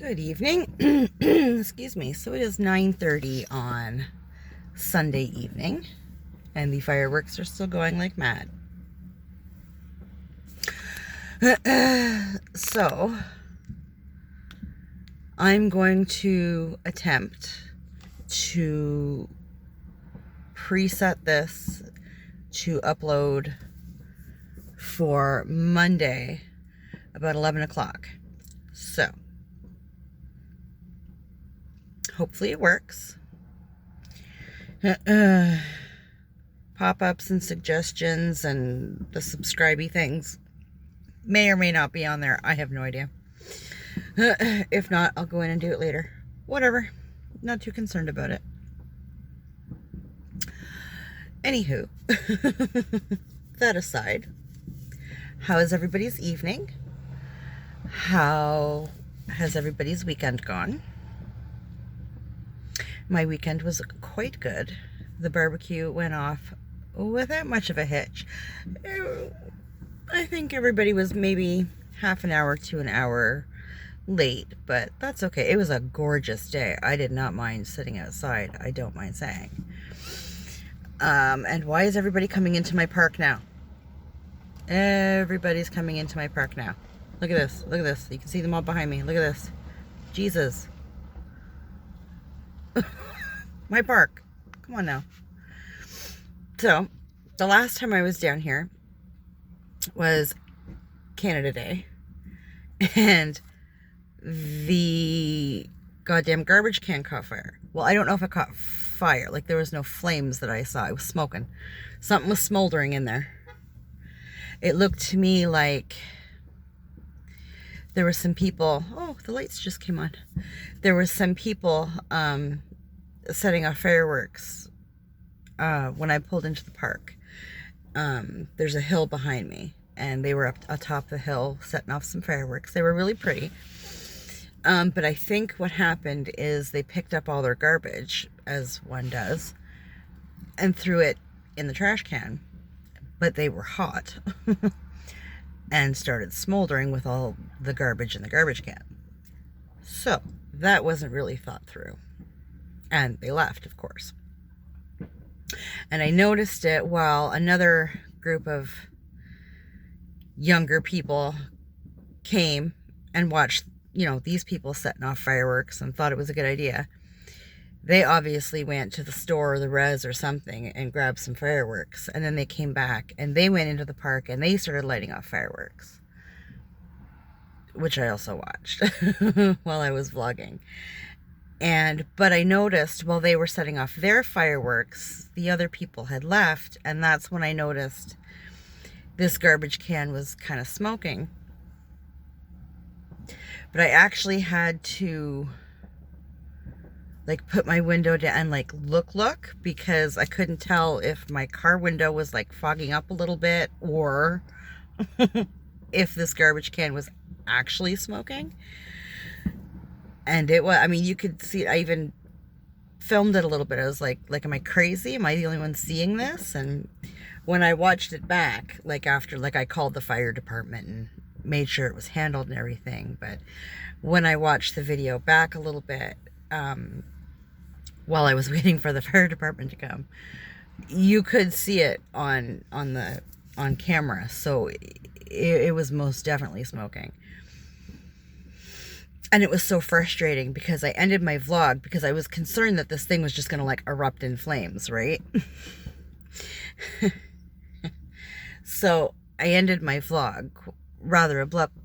Good evening. Excuse me. So it is 9:30 on Sunday evening, and the fireworks are still going like mad. So I'm going to attempt to preset this to upload for Monday about 11 o'clock. So hopefully it works. Pop-ups and suggestions and the subscribey things may or may not be on there. I have no idea. If not, I'll go in and do it later. Whatever. Not too concerned about it. Anywho, that aside, how is everybody's evening? How has everybody's weekend gone? My weekend was quite good. The barbecue went off without much of a hitch. I think everybody was maybe half an hour to an hour late, but that's okay. It was a gorgeous day. I did not mind sitting outside. I don't mind saying. And why is everybody coming into my park now? Everybody's coming into my park now. Look at this. Look at this. You can see them all behind me. Look at this. Jesus. My park. Come on now. So, the last time I was down here was Canada Day. And the goddamn garbage can caught fire. Well, I don't know if it caught fire. Like, there was no flames that I saw. It was smoking. Something was smoldering in there. It looked to me like there were some people... Oh, the lights just came on. There were some people setting off fireworks when I pulled into the park. There's a hill behind me, and they were up atop the hill setting off some fireworks. They were really pretty. But I think what happened is they picked up all their garbage, as one does, and threw it in the trash can. But they were hot and started smoldering with all the garbage in the garbage can. So that wasn't really thought through. And they left, of course. And I noticed it while another group of younger people came and watched, these people setting off fireworks and thought it was a good idea. They obviously went to the store or the res or something and grabbed some fireworks. And then they came back and they went into the park and they started lighting off fireworks, which I also watched while I was vlogging. But I noticed while they were setting off their fireworks, the other people had left. And that's when I noticed this garbage can was kind of smoking. But I actually had to put my window down and look, because I couldn't tell if my car window was fogging up a little bit or if this garbage can was actually smoking. And it was, you could see it. I even filmed it a little bit. I was like, am I crazy? Am I the only one seeing this? And when I watched it back, after, I called the fire department and made sure it was handled and everything. But when I watched the video back a little bit, while I was waiting for the fire department to come, you could see it on camera. So it was most definitely smoking. And it was so frustrating because I ended my vlog because I was concerned that this thing was just going to erupt in flames, right? So I ended my vlog rather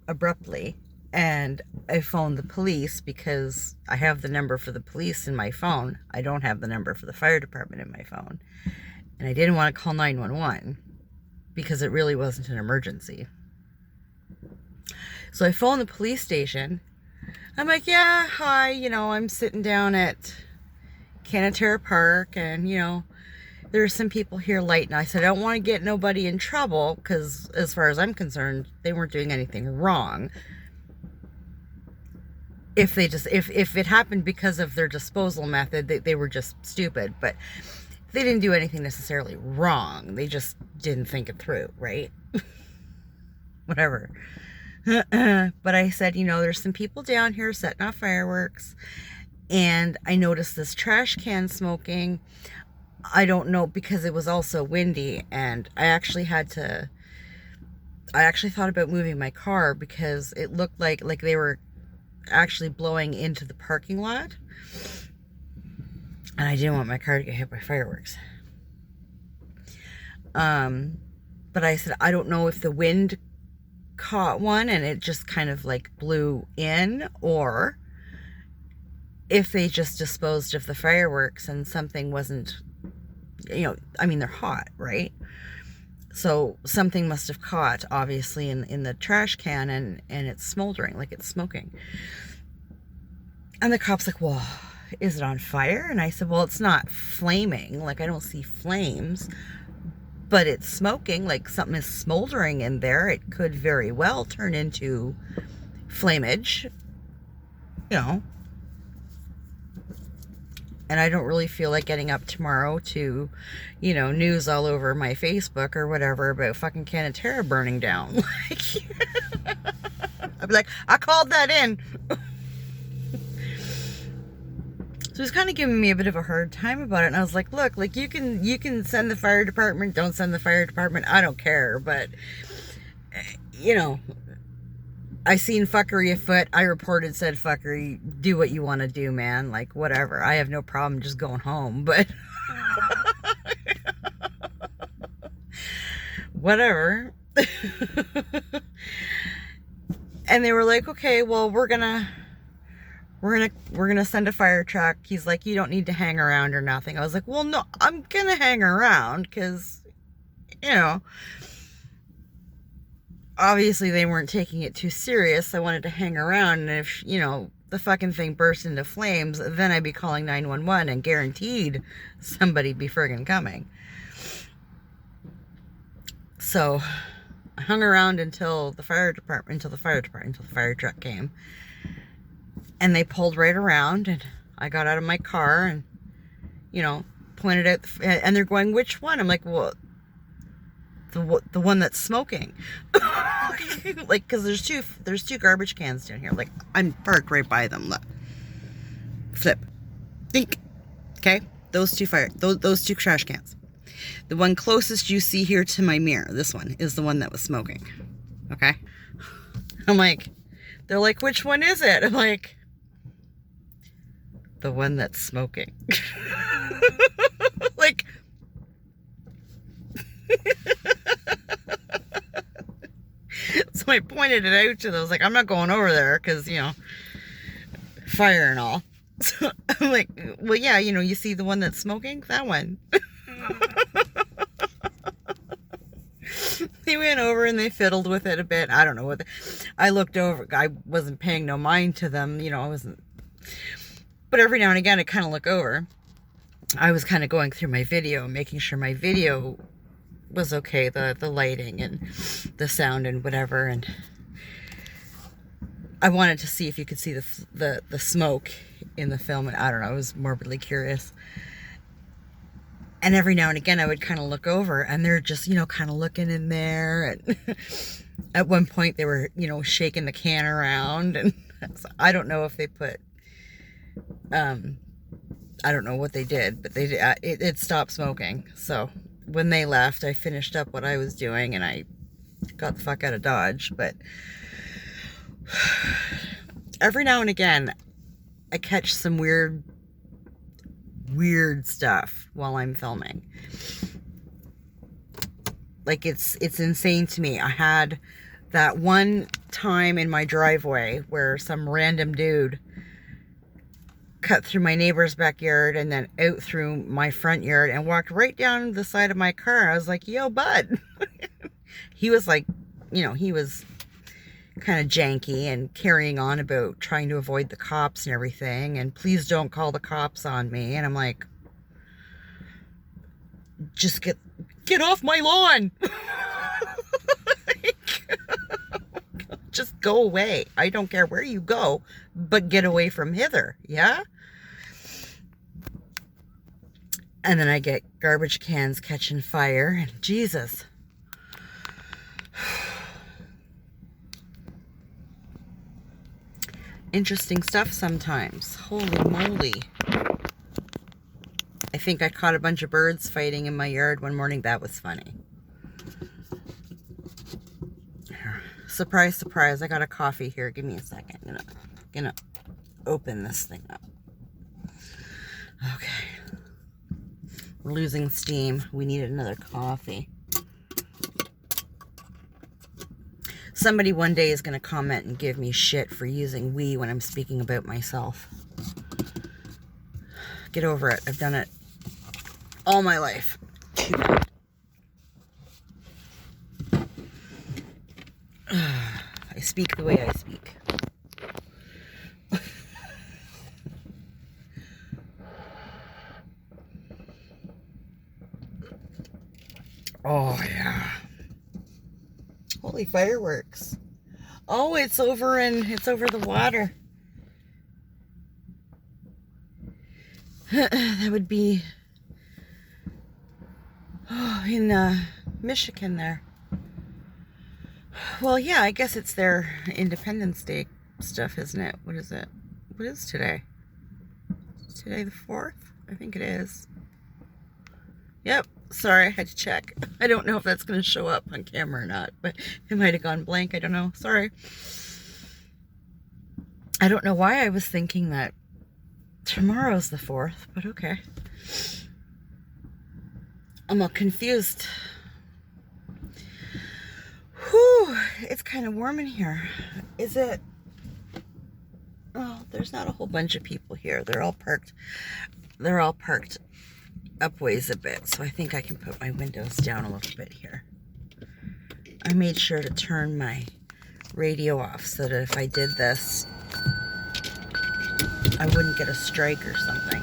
abruptly, and I phoned the police because I have the number for the police in my phone. I don't have the number for the fire department in my phone. And I didn't want to call 911 because it really wasn't an emergency. So I phoned the police station. I'm like, yeah, hi, I'm sitting down at Canatera Park, and, there are some people here late. And I said, I don't want to get nobody in trouble because, as far as I'm concerned, they weren't doing anything wrong. If it happened because of their disposal method, they were just stupid. But they didn't do anything necessarily wrong. They just didn't think it through, right? Whatever. But I said, there's some people down here setting off fireworks, and I noticed this trash can smoking. I don't know, because it was also windy, and I actually thought about moving my car because it looked like they were actually blowing into the parking lot, and I didn't want my car to get hit by fireworks. But I said, I don't know if the wind caught one and it just kind of like blew in, or if they just disposed of the fireworks and something wasn't, they're hot, right? So something must have caught, obviously, in the trash can, and it's smoldering, like it's smoking. And the cop's like, well, is it on fire? And I said, well, it's not flaming. Like, I don't see flames, but it's smoking. Like, something is smoldering in there. It could very well turn into flamage, And I don't really feel like getting up tomorrow to, news all over my Facebook or whatever about fucking Canatera burning down. Like, I'd be like, I called that in. So he's kind of giving me a bit of a hard time about it. And I was like, look, like you can send the fire department, don't send the fire department. I don't care. But, I seen fuckery afoot. I reported said fuckery. Do what you want to do, man. Like, whatever. I have no problem just going home, but whatever. And they were like, okay, well, we're gonna send a fire truck. He's like, you don't need to hang around or nothing. I was like, well, no, I'm gonna hang around because, obviously they weren't taking it too serious. I wanted to hang around, and if, the fucking thing burst into flames, then I'd be calling 911 and guaranteed somebody'd be friggin' coming. So I hung around until the fire truck came, and they pulled right around, and I got out of my car and, pointed out, and they're going, which one? I'm like, well, the one that's smoking. Like, because there's two garbage cans down here. Like, I'm parked right by them. Look. Flip. Think. Okay? Those two trash cans. The one closest you see here to my mirror, this one, is the one that was smoking. Okay? I'm like, they're like, which one is it? I'm like, the one that's smoking. Like, so I pointed it out to them. I was like, I'm not going over there because, fire and all. So I'm like, well, yeah, you see the one that's smoking? That one. They went over and they fiddled with it a bit. I don't know what. I looked over. I wasn't paying no mind to them. I wasn't. But every now and again, I kind of look over. I was kind of going through my video, making sure my video was okay, the lighting and the sound and whatever, and I wanted to see if you could see the smoke in the film, and I don't know, I was morbidly curious. And every now and again I would kind of look over, and they're just, kind of looking in there, and at one point they were, shaking the can around, and so I don't know if they put I don't know what they did, but they did, it stopped smoking. So when they left, I finished up what I was doing and I got the fuck out of Dodge. But every now and again, I catch some weird stuff while I'm filming. Like, it's insane to me. I had that one time in my driveway where some random dude cut through my neighbor's backyard and then out through my front yard and walked right down the side of my car. I was like, yo, bud. He was like, he was kind of janky and carrying on about trying to avoid the cops and everything, and please don't call the cops on me. And I'm like, just get off my lawn. Just go away. I don't care where you go, but get away from hither, yeah? And then I get garbage cans catching fire, and Jesus. Interesting stuff sometimes. Holy moly. I think I caught a bunch of birds fighting in my yard one morning. That was funny. Surprise, surprise. I got a coffee here. Give me a second. I'm gonna open this thing up. Okay. We're losing steam. We needed another coffee. Somebody one day is going to comment and give me shit for using we when I'm speaking about myself. Get over it. I've done it all my life. I speak the way I speak. Oh, yeah. Holy fireworks. Oh, it's over the water. That would be in Michigan there. Well, yeah, I guess it's their Independence Day stuff, isn't it? What is it? What is today? Is today the 4th? I think it is. Yep. Sorry, I had to check. I don't know if that's going to show up on camera or not, but it might have gone blank. I don't know. Sorry. I don't know why I was thinking that tomorrow's the 4th, but okay. I'm all confused. Whew, it's kind of warm in here. Is it? Oh, there's not a whole bunch of people here. They're all parked upways a bit, so I think I can put my windows down a little bit here. I made sure to turn my radio off so that if I did this, I wouldn't get a strike or something.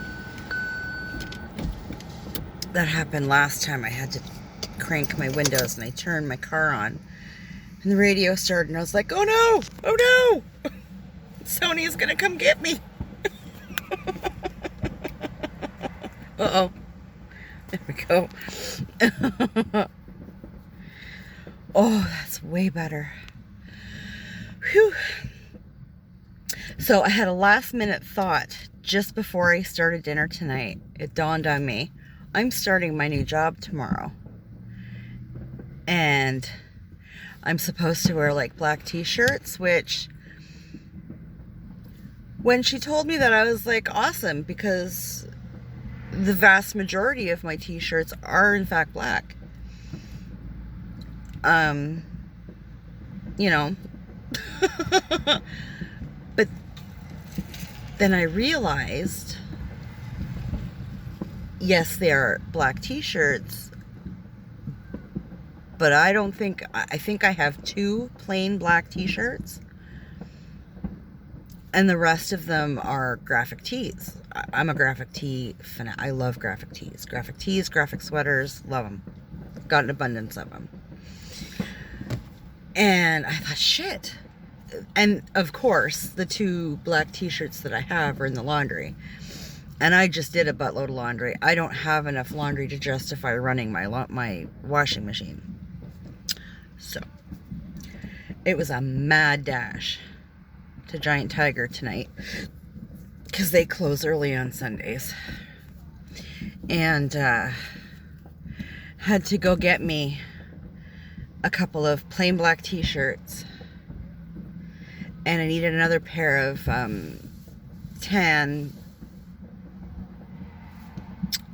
That happened last time. I had to crank my windows and I turned my car on and the radio started and I was like, oh no, oh no, Sony's gonna come get me. Uh-oh. There we go. Oh, that's way better. Whew. So I had a last minute thought just before I started dinner tonight. It dawned on me. I'm starting my new job tomorrow. And I'm supposed to wear like black t-shirts, which when she told me that, I was like, awesome, because the vast majority of my t-shirts are in fact black. You know. But then I realized, yes, they are black t-shirts, but I think I have 2 plain black t-shirts and the rest of them are graphic tees. I'm a graphic tee fan. I love graphic tees. Graphic tees, graphic sweaters, love them. Got an abundance of them. And I thought, shit. And of course, the 2 black t-shirts that I have are in the laundry. And I just did a buttload of laundry. I don't have enough laundry to justify running my washing machine. So, it was a mad dash to Giant Tiger tonight, because they close early on Sundays. And had to go get me a couple of plain black t-shirts. And I needed another pair of tan,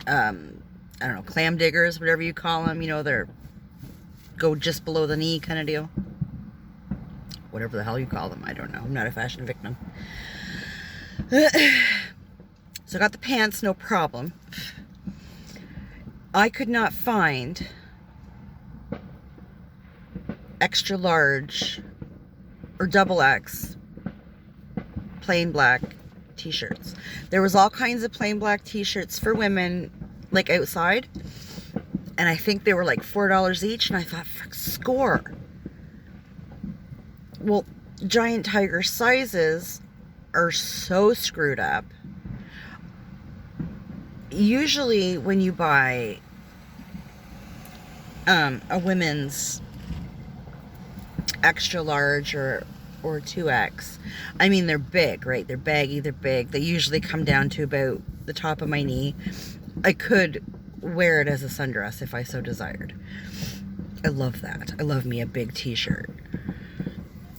I don't know, clam diggers, whatever you call them. You know, they're go just below the knee kind of deal. Whatever the hell you call them. I don't know. I'm not a fashion victim. So I got the pants, no problem. I could not find extra large or double X plain black t-shirts. There was all kinds of plain black t-shirts for women, like outside, and I think they were like $4 each, and I thought, fuck, score. Well, Giant Tiger sizes are so screwed up. Usually when you buy a women's extra large or or 2X. I mean, they're big, right? They're baggy, they're big. They usually come down to about the top of my knee. I could wear it as a sundress if I so desired. I love that. I love me a big t-shirt.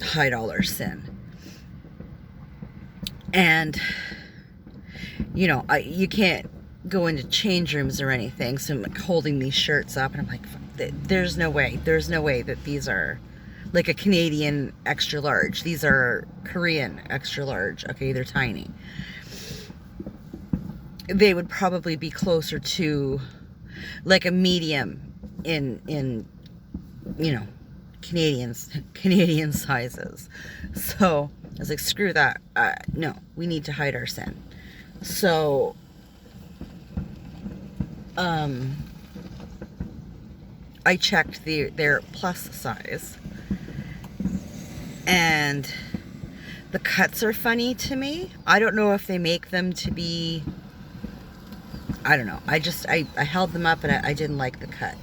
High dollar sin. And, you know, you can't go into change rooms or anything, so I'm like holding these shirts up and I'm like, there's no way that these are like a Canadian extra large. These are Korean extra large. Okay, they're tiny. They would probably be closer to like a medium in you know, Canadian sizes. So I was like, screw that. No, we need to hide our sin. So I checked their plus size, and the cuts are funny to me. I don't know if they make them to be, I don't know. I held them up and I didn't like the cut.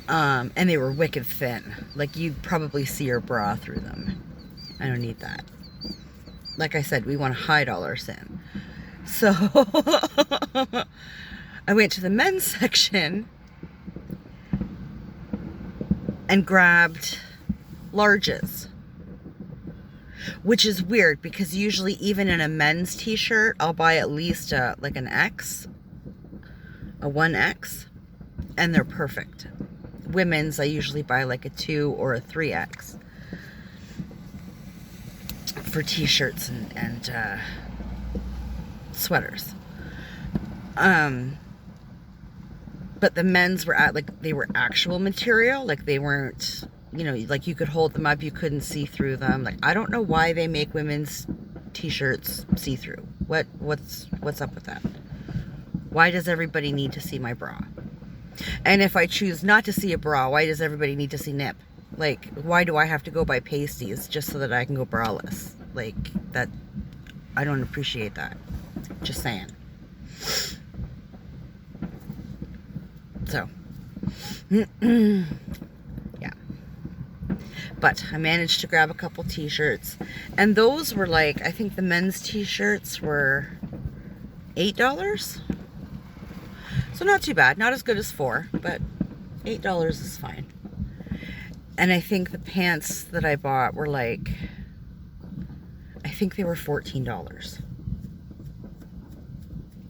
And they were wicked thin. Like, you'd probably see your bra through them. I don't need that. Like I said, we want to hide all our sin. So I went to the men's section and grabbed larges, which is weird because usually even in a men's t-shirt, I'll buy at least like an X, a 1X, and they're perfect. Women's, I usually buy like a 2 or a 3X for t-shirts and sweaters. But the men's were they were actual material. Like, they weren't, you know, like you could hold them up, you couldn't see through them. Like, I don't know why they make women's t-shirts see-through. What's up with that? Why does everybody need to see my bra? And if I choose not to see a bra, why does everybody need to see nip? Like, why do I have to go buy pasties just so that I can go braless? Like, that, I don't appreciate that. Just saying. So, yeah. But I managed to grab a couple t-shirts. And those were like, I think the men's t-shirts were $8. So not too bad. Not as good as 4, but $8 is fine. And I think the pants that I bought were like, I think they were $14.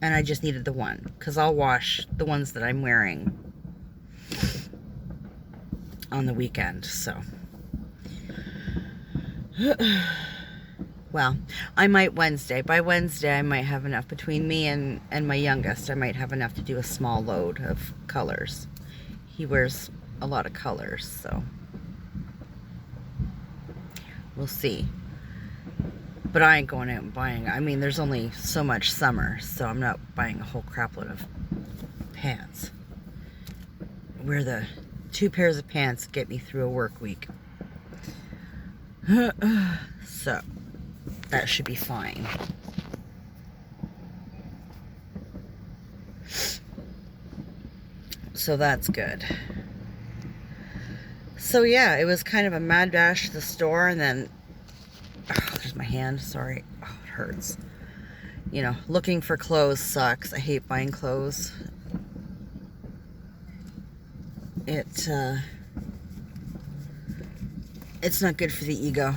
And I just needed the one, because I'll wash the ones that I'm wearing on the weekend, so. Well, I might Wednesday. By Wednesday, I might have enough. Between me and my youngest, I might have enough to do a small load of colors. He wears a lot of colors, so we'll see. But I ain't going out and buying. I mean, there's only so much summer, so I'm not buying a whole crapload of pants. Wear the 2 pairs of pants get me through a work week. So that should be fine. So that's good. So yeah, it was kind of a mad dash to the store, and then, oh, there's my hand, sorry. Oh, it hurts. You know, looking for clothes sucks. I hate buying clothes. It's not good for the ego.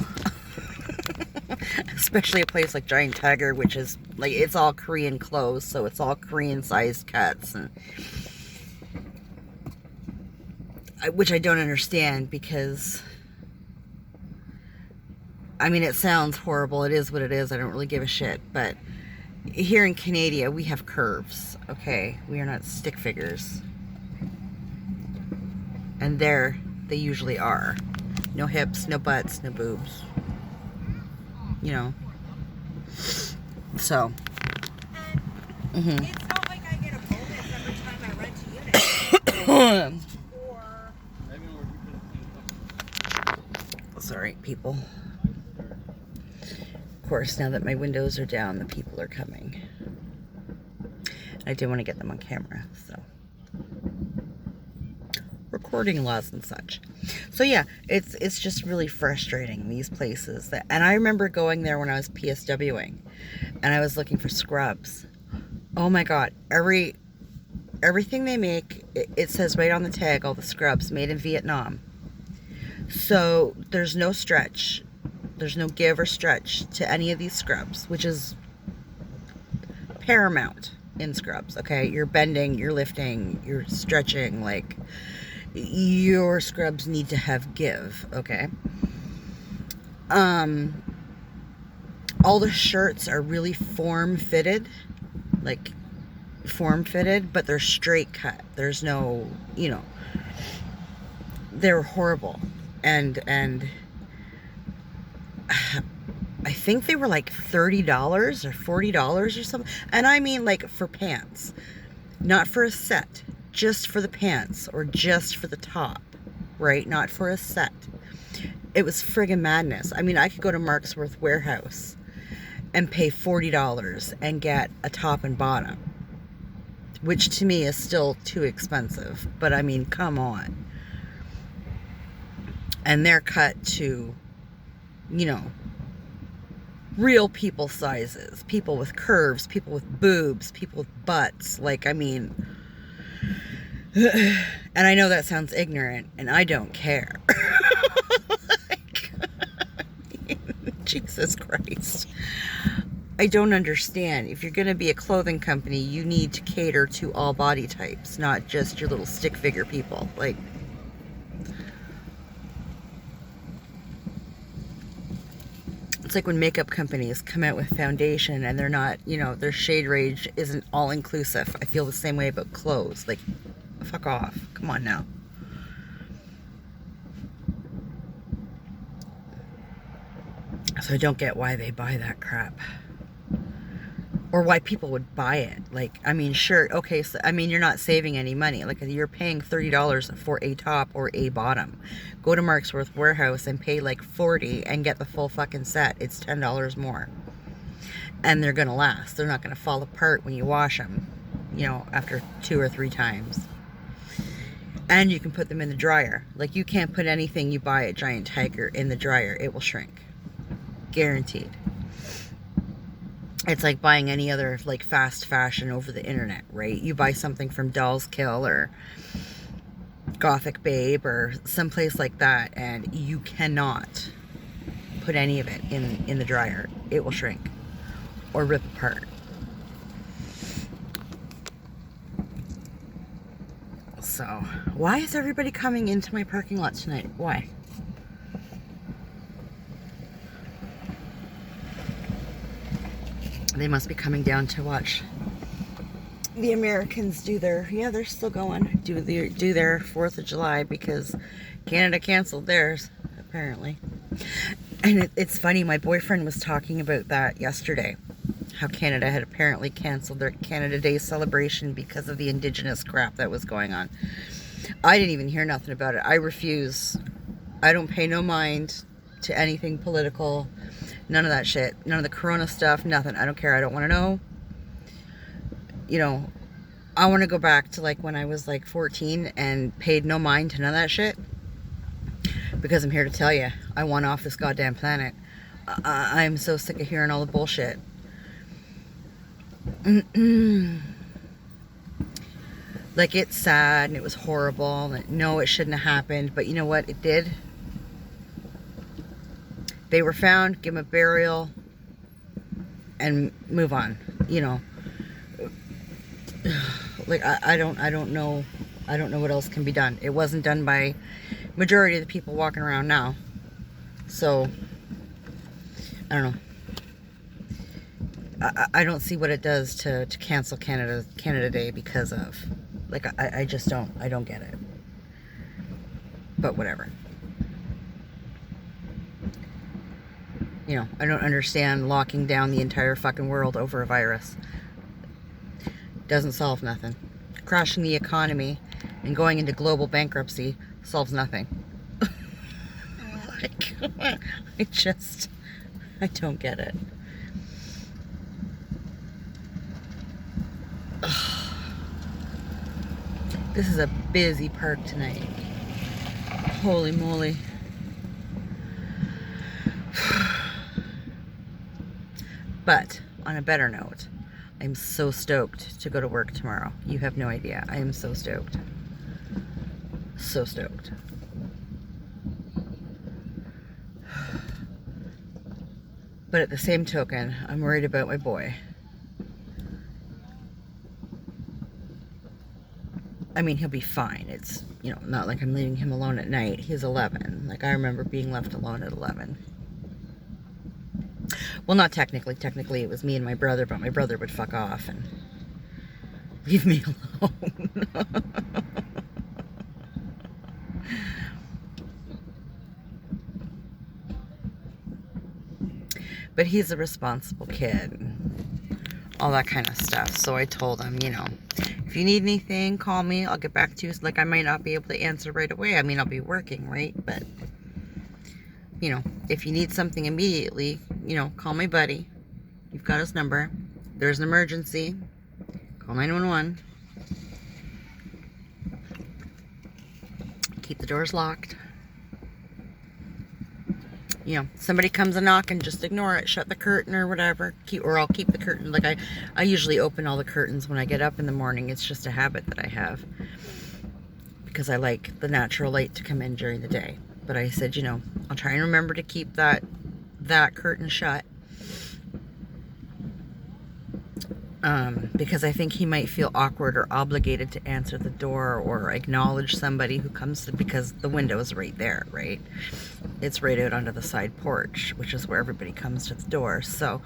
Especially a place like Giant Tiger, which is like, it's all Korean clothes, so it's all Korean sized cuts, and which I don't understand, because I mean, it sounds horrible. It is what it is. I don't really give a shit. But here in Canada, we have curves, okay? We are not stick figures. And there, they usually are. No hips, no butts, no boobs. You know. So. Mm-hmm. It's not like I get a bonus every time I rent a unit. Sorry, people. Of course, now that my windows are down, the people are coming. I did want to get them on camera, so. Record. recording laws and such. So yeah, it's just really frustrating, these places. And I remember going there when I was PSWing, and I was looking for scrubs. Oh my God, everything they make, it says right on the tag, all the scrubs made in Vietnam. So there's no stretch. There's no give or stretch to any of these scrubs, which is paramount in scrubs. Okay, you're bending, you're lifting, you're stretching. Like, your scrubs need to have give. Okay. All the shirts are really form fitted, but they're straight cut. There's no, they're horrible. And I think they were like $30 or $40 or something. And I mean, like, for pants, not for a set, just for the pants or just for the top, right? Not for a set. It was friggin' madness. I mean, I could go to Mark's Worth Warehouse and pay $40 and get a top and bottom, which to me is still too expensive. But I mean, come on. And they're cut to, real people sizes, people with curves, people with boobs, people with butts. Like, I mean, and I know that sounds ignorant, and I don't care. Jesus Christ. I don't understand. If you're going to be a clothing company, you need to cater to all body types, not just your little stick figure people. Like, it's like when makeup companies come out with foundation and they're not, their shade range isn't all inclusive. I feel the same way about clothes. Like, fuck off. Come on now. So I don't get why they buy that crap. Or why people would buy it. Like, I mean, sure, okay, so, I mean, you're not saving any money. Like, you're paying $30 for a top or a bottom. Go to Mark's Worth Warehouse and pay like $40 and get the full fucking set. It's $10 more. And they're gonna last. They're not gonna fall apart when you wash them, after 2 or 3 times. And you can put them in the dryer. Like, you can't put anything you buy at Giant Tiger in the dryer. It will shrink. Guaranteed. It's like buying any other, like, fast fashion over the internet, right? You buy something from Doll's Kill or Gothic Babe or someplace like that, and you cannot put any of it in the dryer. It will shrink or rip apart. So, why is everybody coming into my parking lot tonight? Why? They must be coming down to watch the Americans do their, they're still going, do their 4th of July because Canada canceled theirs, apparently. And it's funny, my boyfriend was talking about that yesterday, how Canada had apparently canceled their Canada Day celebration because of the Indigenous crap that was going on. I didn't even hear nothing about it. I refuse. I don't pay no mind to anything political. None of that shit. None of the corona stuff. Nothing. I don't care. I don't want to know. I want to go back to like when I was like 14 and paid no mind to none of that shit. Because I'm here to tell you, I want off this goddamn planet. I'm so sick of hearing all the bullshit. Like, it's sad and it was horrible. And no, it shouldn't have happened. But you know what? It did. They were found, give them a burial, and move on. Like, I don't know what else can be done. It wasn't done by majority of the people walking around now. So, I don't know. I don't see what it does to cancel Canada Day because of, like, I just don't get it. But whatever. I don't understand locking down the entire fucking world over a virus. Doesn't solve nothing. Crashing the economy and going into global bankruptcy solves nothing. Like, I don't get it. This is a busy park tonight. Holy moly. But on a better note, I'm so stoked to go to work tomorrow. You have no idea. I am so stoked. So stoked. But at the same token, I'm worried about my boy. I mean, he'll be fine. It's, you know, not like I'm leaving him alone at night. He's 11. Like, I remember being left alone at 11. Well, not technically. Technically, it was me and my brother, but my brother would fuck off and leave me alone. But he's a responsible kid. All that kind of stuff. So I told him, you know, if you need anything, call me. I'll get back to you. Like, I might not be able to answer right away. I mean, I'll be working, right? But, you know, if you need something immediately, you know, call my buddy. You've got his number. If there's an emergency, call 911. Keep the doors locked. You know, somebody comes a knock and just ignore it. Shut the curtain or whatever. Or I'll keep the curtain. Like, I usually open all the curtains when I get up in the morning. It's just a habit that I have. Because I like the natural light to come in during the day. But I said, you know, I'll try and remember to keep that curtain shut. Because I think he might feel awkward or obligated to answer the door or acknowledge somebody who comes to, because the window is right there, right? It's right out onto the side porch, which is where everybody comes to the door. So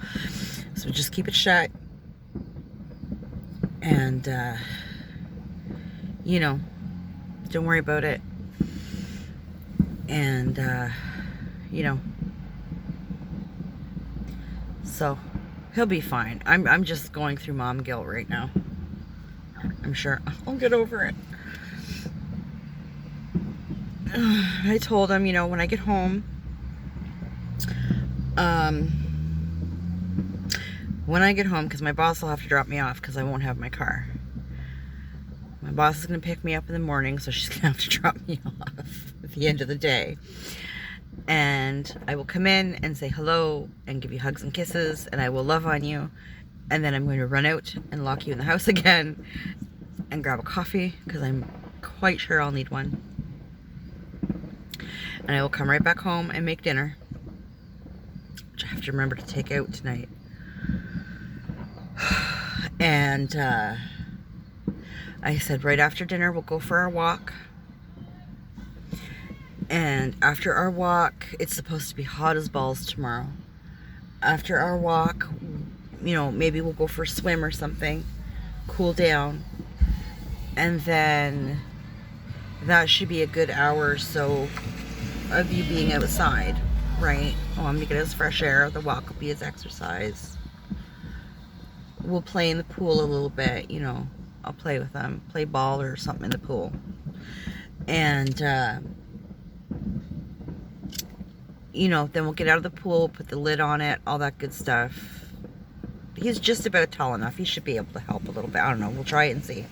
just keep it shut. And, you know, don't worry about it. And, you know, so he'll be fine. I'm just going through mom guilt right now. I'm sure I'll get over it. I told him, you know, when I get home, because my boss will have to drop me off because I won't have my car. My boss is going to pick me up in the morning, so she's going to have to drop me off at the end of the day. And I will come in and say hello and give you hugs and kisses, and I will love on you. And then I'm going to run out and lock you in the house again and grab a coffee, because I'm quite sure I'll need one. And I will come right back home and make dinner, which I have to remember to take out tonight. And I said right after dinner we'll go for our walk. And after our walk, it's supposed to be hot as balls tomorrow. After our walk, you know, maybe we'll go for a swim or something, cool down. And then that should be a good hour or so of you being outside, right? Oh, I'm gonna get his fresh air. The walk will be his exercise. We'll play in the pool a little bit, you know. I'll play with them, play ball or something in the pool. And, you know, then we'll get out of the pool, put the lid on it, all that good stuff. He's just about tall enough. He should be able to help a little bit. I don't know. We'll try it and see.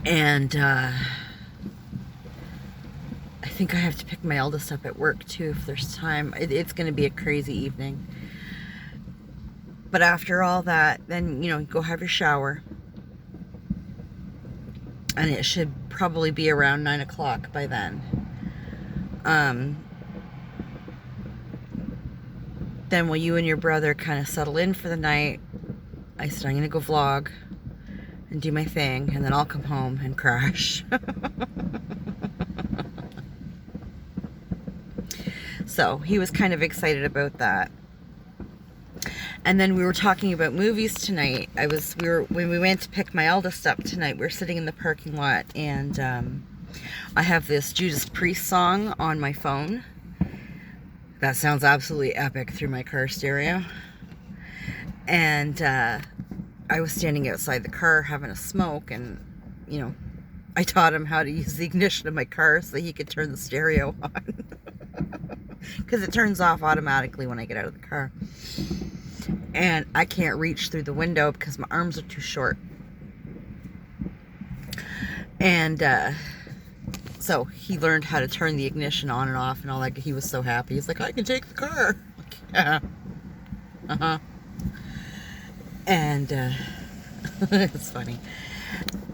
And, I think I have to pick my eldest up at work, too, if there's time. It's going to be a crazy evening. But after all that, then, you know, go have your shower. And it should probably be around 9 o'clock by then. Then while you and your brother kind of settle in for the night, I said I'm going to go vlog and do my thing, and then I'll come home and crash. So he was kind of excited about that. And then we were talking about movies tonight. When we went to pick my eldest up tonight, we were sitting in the parking lot, and I have this Judas Priest song on my phone. That sounds absolutely epic through my car stereo. And I was standing outside the car having a smoke, and, you know, I taught him how to use the ignition of my car so he could turn the stereo on. Because it turns off automatically when I get out of the car. And I can't reach through the window because my arms are too short. And So he learned how to turn the ignition on and off and all that. He was so happy. He's like, I can take the car. Like, yeah. Uh-huh. And it's funny.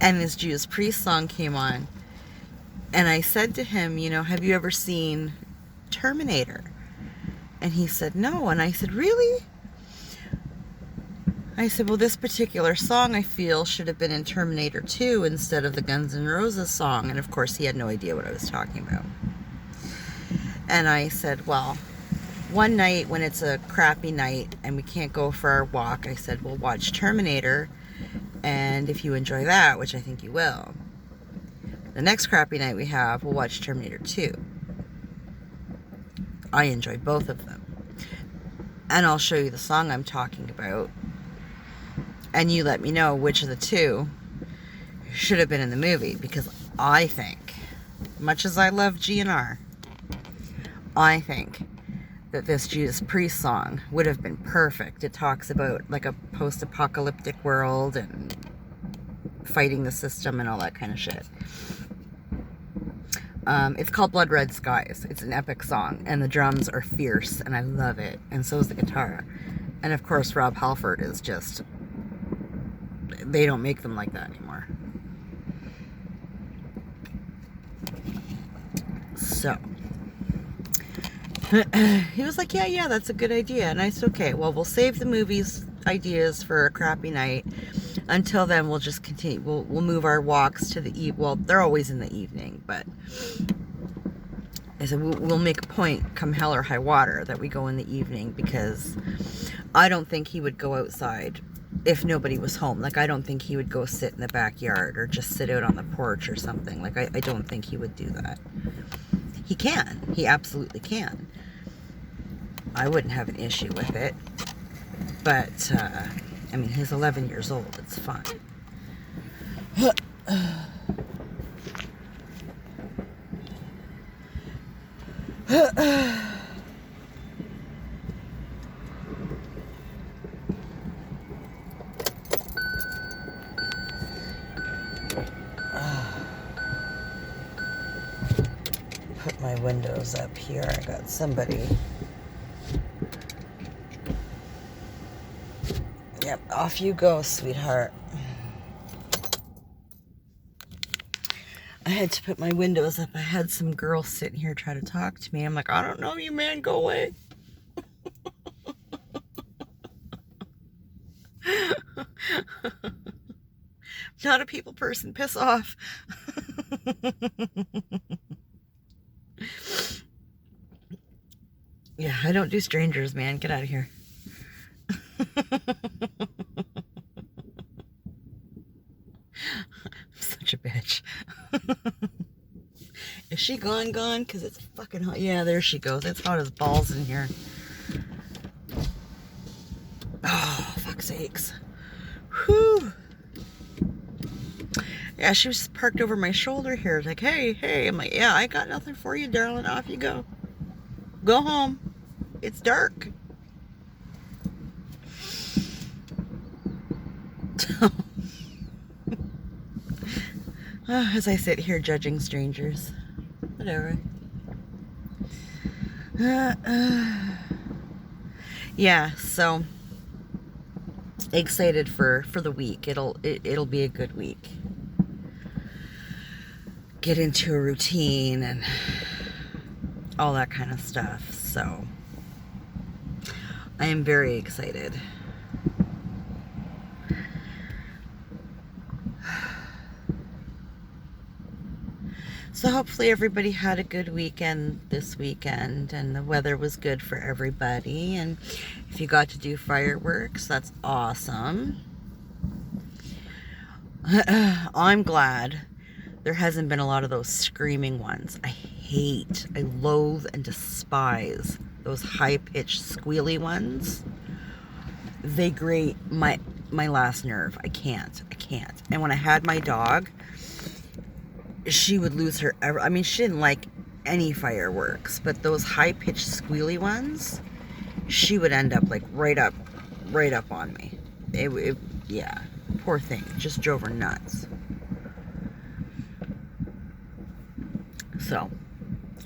And this Judas Priest song came on. And I said to him, you know, have you ever seen Terminator? And he said, no. And I said, really? I said, well, this particular song I feel should have been in Terminator 2 instead of the Guns N' Roses song. And of course, he had no idea what I was talking about. And I said, well, one night when it's a crappy night and we can't go for our walk, I said, we'll watch Terminator. And if you enjoy that, which I think you will, the next crappy night we have, we'll watch Terminator 2. I enjoy both of them. And I'll show you the song I'm talking about. And you let me know which of the two should have been in the movie. Because I think, much as I love GNR, I think that this Judas Priest song would have been perfect. It talks about like a post-apocalyptic world and fighting the system and all that kind of shit. It's called Blood Red Skies. It's an epic song, and the drums are fierce, and I love it. And so is the guitar. And of course, Rob Halford is just... They don't make them like that anymore. So... he was like, yeah, that's a good idea. And I said, okay, well, we'll save the movie's ideas for a crappy night. Until then, we'll just continue. We'll move our walks to the well, they're always in the evening, but I said we'll make a point, come hell or high water, that we go in the evening, because I don't think he would go outside if nobody was home. Like, I don't think he would go sit in the backyard or just sit out on the porch or something. Like, I don't think he would do that. He can. He absolutely can. I wouldn't have an issue with it. But, I mean, he's 11 years old. It's fine. Put my windows up here. I got somebody. Yep, off you go, sweetheart. I had to put my windows up. I had some girl sitting here try to talk to me. I'm like, I don't know you, man. Go away. Not a people person. Piss off. Yeah, I don't do strangers, man. Get out of here. Such a bitch. Is she gone? Because it's fucking hot. Yeah, there she goes. It's hot as balls in here. Oh, fuck's sakes. Whew. Yeah, she was parked over my shoulder here. Like, hey. I'm like, yeah, I got nothing for you, darling. Off you go. Go home. It's dark. As I sit here judging strangers. Whatever. Yeah, so excited for the week. It'll be a good week. Get into a routine and all that kind of stuff. So I am very excited. So hopefully everybody had a good weekend this weekend, and the weather was good for everybody. And if you got to do fireworks, that's awesome. I'm glad there hasn't been a lot of those screaming ones. I loathe and despise those high-pitched squealy ones. They grate my last nerve. I can't. And when I had my dog, she would lose her I mean, she didn't like any fireworks, but those high-pitched squealy ones, she would end up like right up on me. Yeah, poor thing, just drove her nuts. So,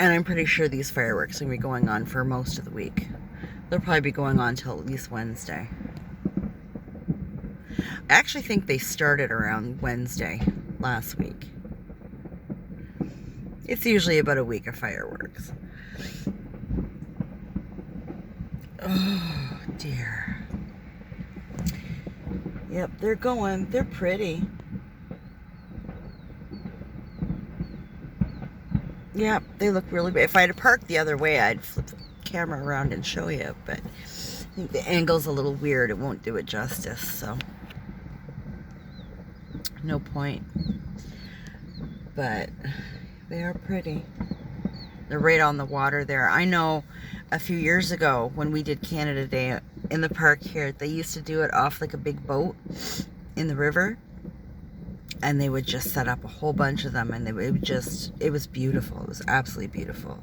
and I'm pretty sure these fireworks are going to be going on for most of the week. They'll probably be going on till at least Wednesday. I actually think they started around Wednesday last week. It's usually about a week of fireworks. Oh, dear. Yep, they're going. They're pretty. Yep, they look really big. If I had parked the other way, I'd flip the camera around and show you, but I think the angle's a little weird. It won't do it justice, so no point. But they are pretty. They're right on the water there. I know a few years ago when we did Canada Day in the park here, they used to do it off like a big boat in the river. And they would just set up a whole bunch of them, and it was beautiful. It was absolutely beautiful.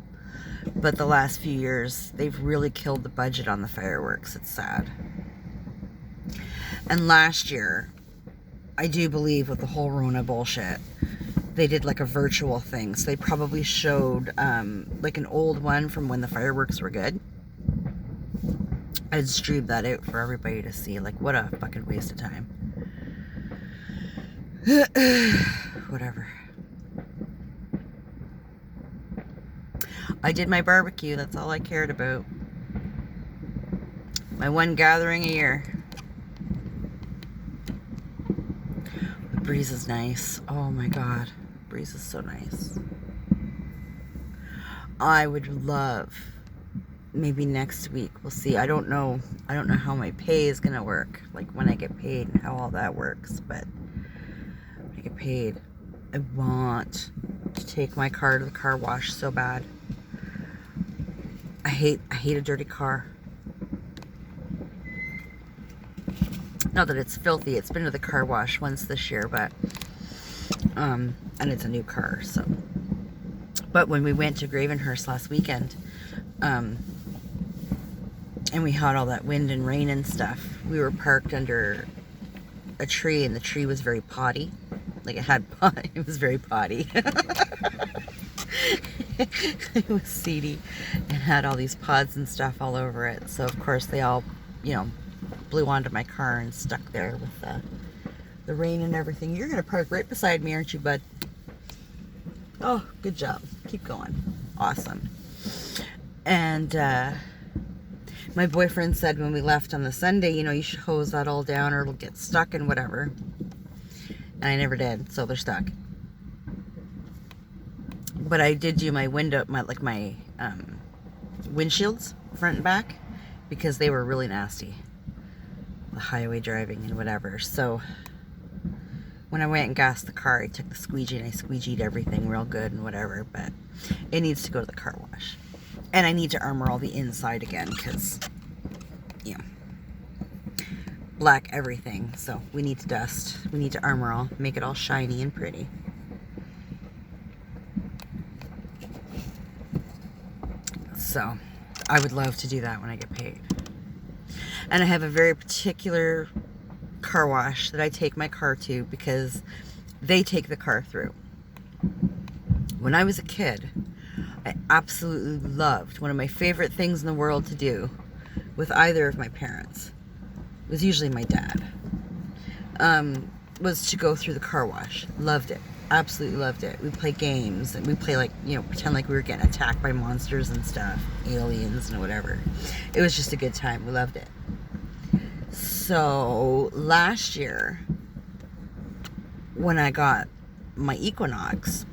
But the last few years, they've really killed the budget on the fireworks. It's sad. And last year, I do believe with the whole Rona bullshit, they did like a virtual thing. So they probably showed like an old one from when the fireworks were good. I'd streamed that out for everybody to see. Like, what a fucking waste of time. Whatever. I did my barbecue. That's all I cared about. My one gathering a year. The breeze is nice. Oh my god. The breeze is so nice. I would love, maybe next week, we'll see. I don't know how my pay is gonna work. Like when I get paid and how all that works, but get paid. I want to take my car to the car wash so bad. I hate a dirty car. Not that it's filthy. It's been to the car wash once this year, but and it's a new car, so. But when we went to Gravenhurst last weekend, and we had all that wind and rain and stuff, we were parked under a tree, and the tree was very potty. Like it was very potty. It was seedy and had all these pods and stuff all over it. So of course they all, blew onto my car and stuck there with the rain and everything. You're gonna park right beside me, aren't you, bud? Oh, good job. Keep going. Awesome. And my boyfriend said when we left on the Sunday, you should hose that all down or it'll get stuck and whatever. And I never did, so they're stuck. But I did do my windshields, front and back, because they were really nasty. The highway driving and whatever. So when I went and gassed the car, I took the squeegee and I squeegeed everything real good and whatever. But it needs to go to the car wash. And I need to armor all the inside again because, black everything. So we need to dust. We need to armor all, make it all shiny and pretty. So I would love to do that when I get paid. And I have a very particular car wash that I take my car to because they take the car through. When I was a kid, I absolutely loved, one of my favorite things in the world to do with either of my parents, it was usually my dad, was to go through the car wash. Loved it. Absolutely loved it. We play games and we play pretend like we were getting attacked by monsters and stuff, aliens and whatever. It was just a good time. We loved it. So last year, when I got my Equinox,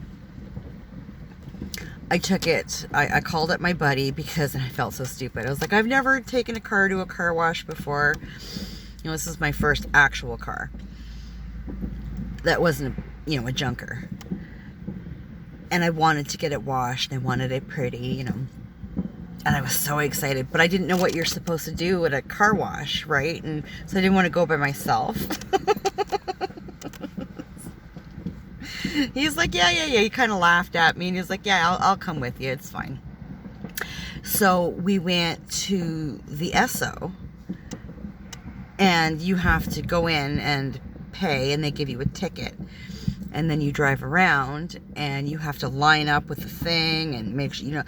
I took it, I called up my buddy because I felt so stupid. I was like, I've never taken a car to a car wash before. This is my first actual car. That wasn't, a junker. And I wanted to get it washed. I wanted it pretty, And I was so excited. But I didn't know what you're supposed to do at a car wash, right? And so I didn't want to go by myself. He's like, yeah. He kind of laughed at me. And he was like, yeah, I'll come with you. It's fine. So we went to the Esso. And you have to go in and pay. And they give you a ticket. and then you drive around and you have to line up with the thing and make sure, you know,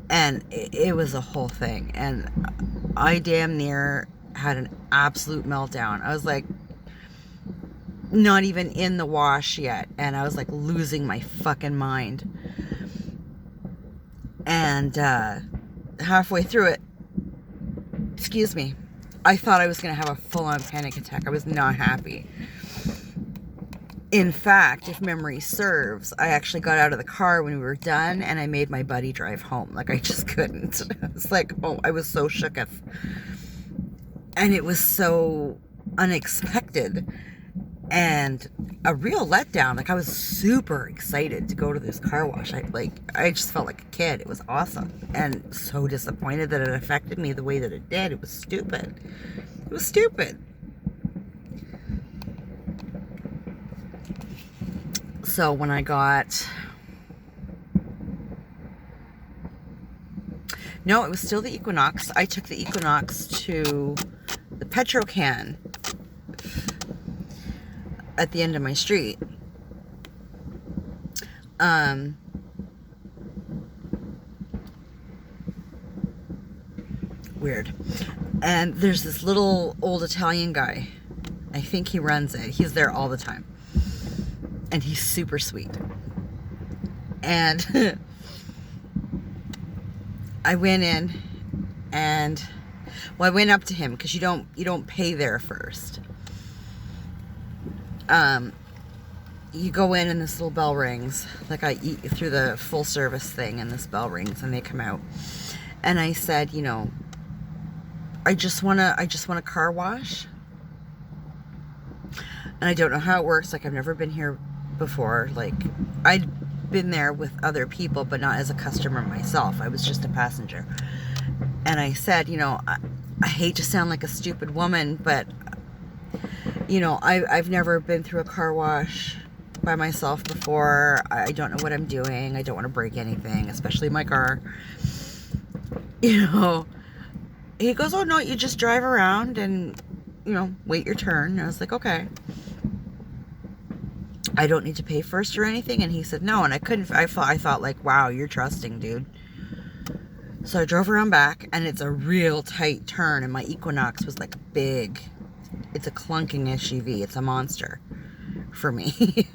and it was a whole thing. And I damn near had an absolute meltdown. I was like, not even in the wash yet, and I was like losing my fucking mind. And halfway through it, excuse me, I thought I was going to have a full-on panic attack. I was not happy. In fact, if memory serves, I actually got out of the car when we were done, and I made my buddy drive home. Like, I just couldn't. It's like, oh, I was so shooketh. And it was so unexpected and a real letdown. Like, I was super excited to go to this car wash. I just felt like a kid. It was awesome. And so disappointed that it affected me the way that it did. It was stupid. It was stupid. So when I got... No, it was still the Equinox. I took the Equinox to the Petrocan at the end of my street. Weird. And there's this little old Italian guy. I think he runs it. He's there all the time. And he's super sweet. And I went in and, well, I went up to him because you don't pay there first. You go in and this little bell rings. Like, I eat through the full service thing and this bell rings and they come out. And I said, you know, I just want a car wash. And I don't know how it works. Like, I've never been here before. Like, I'd been there with other people, but not as a customer myself. I was just a passenger. And I said, you know, I hate to sound like a stupid woman, but, you know, I've never been through a car wash by myself before. I don't know what I'm doing. I don't want to break anything, especially my car. You know, he goes, oh no, you just drive around and, you know, wait your turn. And I was like, okay. I don't need to pay first or anything. And he said no. And I thought like, wow, you're trusting, dude. So I drove around back, and it's a real tight turn, and my Equinox was like big. It's a clunking SUV. It's a monster for me.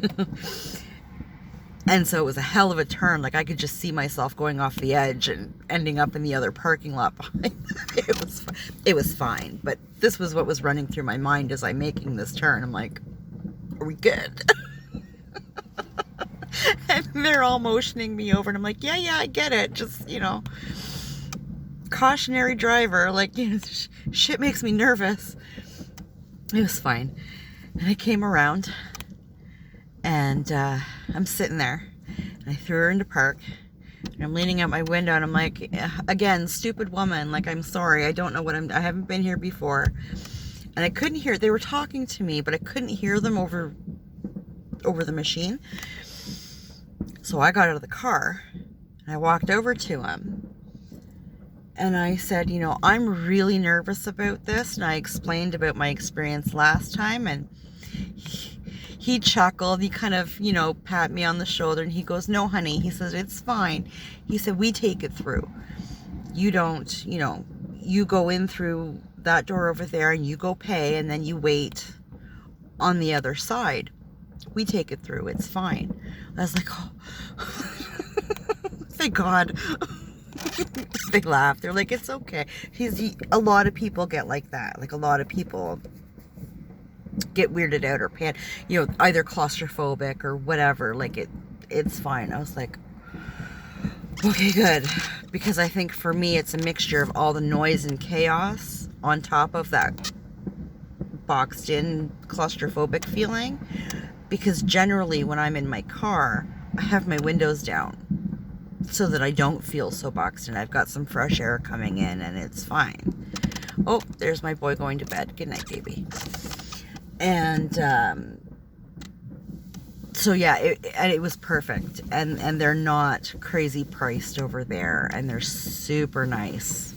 And so it was a hell of a turn. Like, I could just see myself going off the edge and ending up in the other parking lot behind. It was fine. But this was what was running through my mind as I'm making this turn. I'm like, are we good? And they're all motioning me over, and I'm like, yeah, I get it. Just, you know, cautionary driver. Like, you know, shit makes me nervous. It was fine. And I came around, and I'm sitting there, and I threw her into park, and I'm leaning out my window, and I'm like, again, stupid woman, like, I'm sorry, I don't know what I haven't been here before. And I couldn't hear, they were talking to me, but I couldn't hear them over the machine. So I got out of the car, and I walked over to him, and I said, you know, I'm really nervous about this. And I explained about my experience last time, and he chuckled. He kind of, you know, pat me on the shoulder, and he goes, no, honey. He says, it's fine. He said, we take it through. You don't, you know, you go in through that door over there, and you go pay, and then you wait on the other side. We take it through. It's fine. I was like, oh, thank God. They laughed. They're like, it's okay. A lot of people get like that. Like, a lot of people get weirded out or you know, either claustrophobic or whatever. Like, it's fine. I was like, okay, good. Because I think for me, it's a mixture of all the noise and chaos on top of that boxed in claustrophobic feeling. Because generally when I'm in my car, I have my windows down so that I don't feel so boxed in. I've got some fresh air coming in, and it's fine. Oh, there's my boy going to bed. Good night, baby. And so yeah, it was perfect. And they're not crazy priced over there, and they're super nice,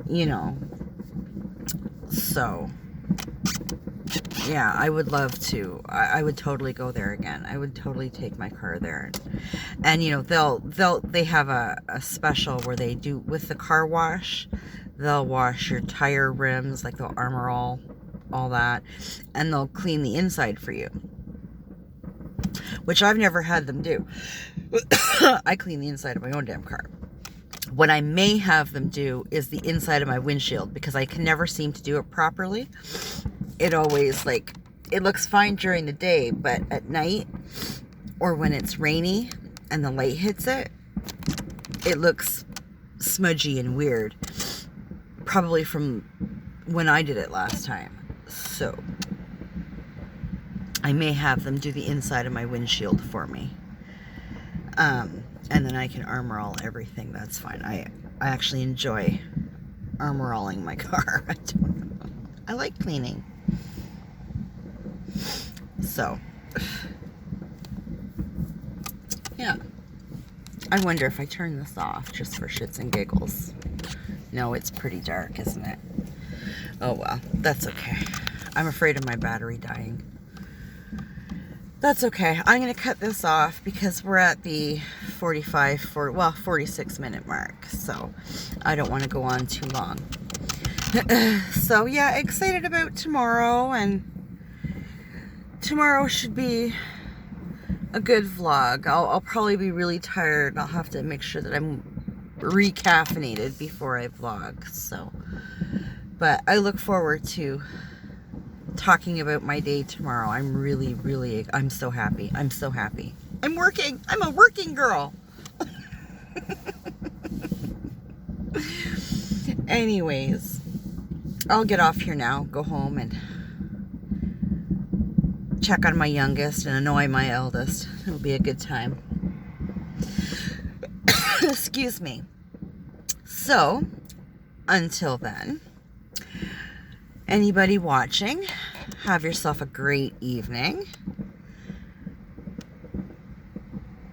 you know. So yeah, I would love to. I would totally go there again. I would totally take my car there. And you know, they have a special where they do with the car wash. They'll wash your tire rims, like they'll armor all that, and they'll clean the inside for you, which I've never had them do. I clean the inside of my own damn car. What I may have them do is the inside of my windshield, because I can never seem to do it properly. It always, like, it looks fine during the day, but at night or when it's rainy and the light hits it, it looks smudgy and weird. Probably from when I did it last time. So I may have them do the inside of my windshield for me. And then I can armor all everything. That's fine. I actually enjoy armor-alling my car. I don't know. I like cleaning. So, yeah. I wonder if I turn this off just for shits and giggles. No, it's pretty dark, isn't it? Oh well, that's okay. I'm afraid of my battery dying. That's okay. I'm going to cut this off because we're at the 46 minute mark. So I don't want to go on too long. So yeah, excited about tomorrow, and tomorrow should be a good vlog. I'll probably be really tired. I'll have to make sure that I'm recaffeinated before I vlog. So, but I look forward to talking about my day tomorrow. I'm so happy. I'm so happy. I'm working. I'm a working girl. Anyways, I'll get off here now, go home and check on my youngest and annoy my eldest. It'll be a good time. Excuse me. So, until then, anybody watching, have yourself a great evening.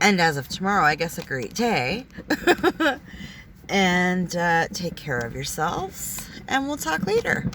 And as of tomorrow, I guess a great day. And take care of yourselves. And we'll talk later.